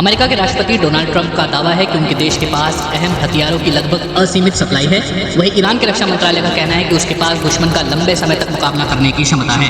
America के राष्ट्रपति Donald Trump का दावा है कि उनके देश के पास अहम हथियारों की लगभग असीमित सप्लाई है। वहीं ईरान के रक्षा मंत्रालय का कहना है कि उसके पास दुश्मन का लंबे समय तक मुकाबला करने की क्षमता है।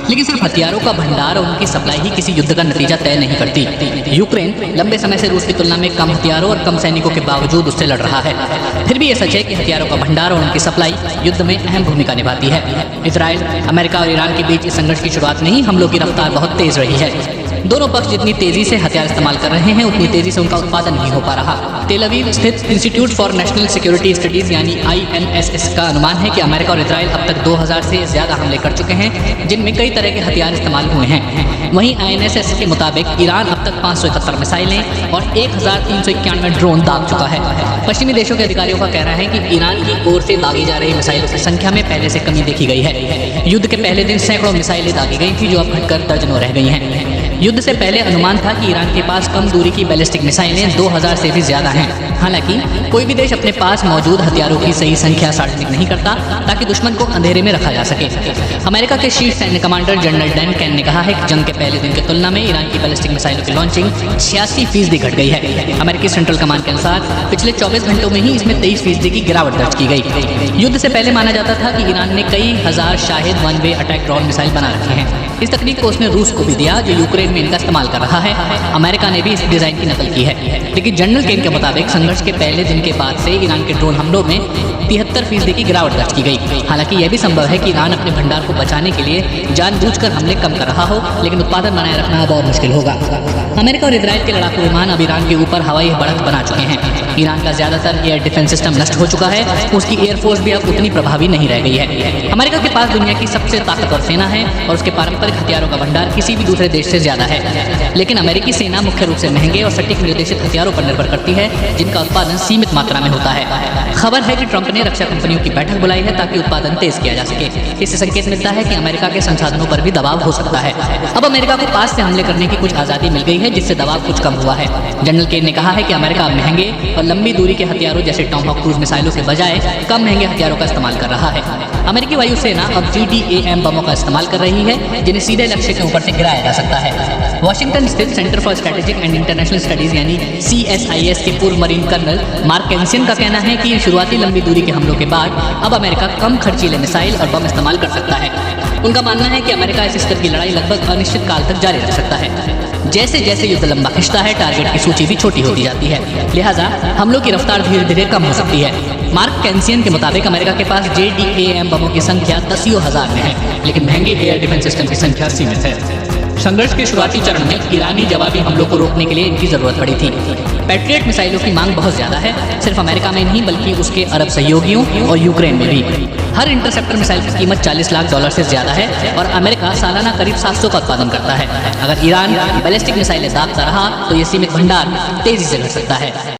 लेकिन सिर्फ हथियारों का भंडार और उनकी सप्लाई ही किसी युद्ध का नतीजा तय नहीं करती। यूक्रेन लंबे समय से रूस की तुलना में कम हथियारों और कम सैनिकों के बावजूद उससे लड़ रहा है। फिर भी ये सच है कि हथियारों का भंडार और उनकी सप्लाई युद्ध में अहम भूमिका निभाती है। इजराइल, अमेरिका और ईरान के बीच इस संघर्ष की शुरुआत में ही हमलों की रफ्तार बहुत तेज रही है। दोनों पक्ष जितनी तेजी से हथियार इस्तेमाल कर रहे हैं उतनी तेजी से उनका उत्पादन नहीं हो पा रहा। तेल अवीव स्थित institute for national security studies यानी INSS का अनुमान है कि अमेरिका और इजराइल अब तक 2000 से ज्यादा हमले कर चुके हैं, जिनमें कई तरह के हथियार इस्तेमाल हुए हैं। वहीं INSS के मुताबिक ईरान अब तक 571 मिसाइलें और 1391 ड्रोन दाग चुका है। पश्चिमी देशों के अधिकारियों का कहना है कि ईरान की ओर से दागी जा रही मिसाइलों की संख्या में पहले से कमी देखी गई है। युद्ध के पहले दिन सैकड़ों मिसाइलें दागी गई थी, जो अब घटकर दर्जनों रह गई हैं। युद्ध से पहले अनुमान था कि ईरान के पास कम दूरी की बैलिस्टिक मिसाइलें 2000 से भी ज्यादा हैं। हालांकि कोई भी देश अपने पास मौजूद हथियारों की सही संख्या सार्वजनिक नहीं करता ताकि दुश्मन को अंधेरे में रखा जा सके। अमेरिका के शीर्ष सैन्य कमांडर जनरल डैन कैन ने कहा है कि जंग के पहले दिन की तुलना में ईरान की बैलिस्टिक मिसाइलों की लॉन्चिंग 86% घट गई है। अमेरिकी सेंट्रल कमांड के अनुसार पिछले 24 घंटों में ही इसमें 23% की गिरावट दर्ज की गई। युद्ध से पहले माना जाता था कि ईरान ने कई हजार Shahid one way attack drone missile बना रखे हैं। इस तकनीक को उसने रूस को भी दिया, जो यूक्रेन में इनका इस्तेमाल कर रहा है। अमेरिका ने भी इस डिजाइन की नकल की है। लेकिन जनरल केन के मुताबिक संघर्ष के पहले दिन के बाद से ईरान के ड्रोन हमलों में 73% की गिरावट दर्ज की गई। हालांकि यह भी संभव है कि ईरान अपने भंडार को बचाने के लिए जानबूझकर हमले कम कर रहा हो, लेकिन उत्पादन बनाए रखना अब और मुश्किल होगा। अमेरिका और इजराइल के लड़ाकू विमान अब ईरान के ऊपर हवाई बढ़त बना चुके हैं। ईरान का ज्यादातर एयर डिफेंस सिस्टम नष्ट हो चुका है। उसकी एयरफोर्स भी अब उतनी प्रभावी नहीं रह गई है। अमेरिका के पास दुनिया की सबसे ताकतवर सेना है और उसके पारंपरिक हथियारों का भंडार किसी भी दूसरे देश से ज्यादा है। लेकिन अमेरिकी सेना मुख्य रूप से महंगे और सटीक निर्देशित हथियारों पर निर्भर करती है, जिनका उत्पादन सीमित मात्रा में होता है। खबर है कि ट्रंप ने रक्षा कंपनियों की बैठक बुलाई है ताकि उत्पादन तेज किया जा सके। इससे संकेत मिलता है कि अमेरिका के संसाधनों पर भी दबाव हो सकता है। अब अमेरिका को पास से हमले करने की कुछ आजादी मिल गई है, जिससे दबाव कुछ कम हुआ है। जनरल केन ने कहा है कि अमेरिका अब महंगे और लंबी दूरी के हथियारों जैसे टॉमहॉक क्रूज मिसाइलों के बजाय कम महंगे हथियारों का इस्तेमाल कर रहा है। अमेरिकी वायुसेना अब GDAM बमों का इस्तेमाल कर रही है, जिन्हें सीधे लक्ष्य के ऊपर से गिराया जा सकता है। वाशिंगटन स्थित centre for strategic and international studies यानी CSIS के पूर्व मरीन कर्नल मार्क कैंसियन का कहना है कि शुरुआती लंबी दूरी के हमलों के बाद अब अमेरिका कम खर्चीले मिसाइल और बम इस्तेमाल कर सकता है। उनका मानना है कि अमेरिका इस स्तर की लड़ाई लगभग अनिश्चित काल तक जारी रख सकता है। जैसे जैसे युद्ध लंबा खिंचता है, टारगेट की सूची भी छोटी होती जाती है, लिहाजा हमलों की रफ्तार धीरे धीरे कम हो सकती है। मार्क कैंसियन के मुताबिक अमेरिका के पास JDAM बमों की संख्या 10,000 में है, लेकिन महंगे एयर डिफेंस सिस्टम की संख्या सीमित है। संघर्ष के शुरुआती चरण में ईरानी जवाबी हमलों को रोकने के लिए इनकी जरूरत पड़ी थी। पैट्रियट मिसाइलों की मांग बहुत ज्यादा है, सिर्फ अमेरिका में नहीं बल्कि उसके अरब सहयोगियों और यूक्रेन में भी। हर इंटरसेप्टर मिसाइल की कीमत $40 लाख से ज्यादा है और अमेरिका सालाना करीब 700 का उत्पादन करता है। अगर ईरान बैलिस्टिक मिसाइलें दागता रहा तो ये सीमित भंडार तेजी से घट सकता है।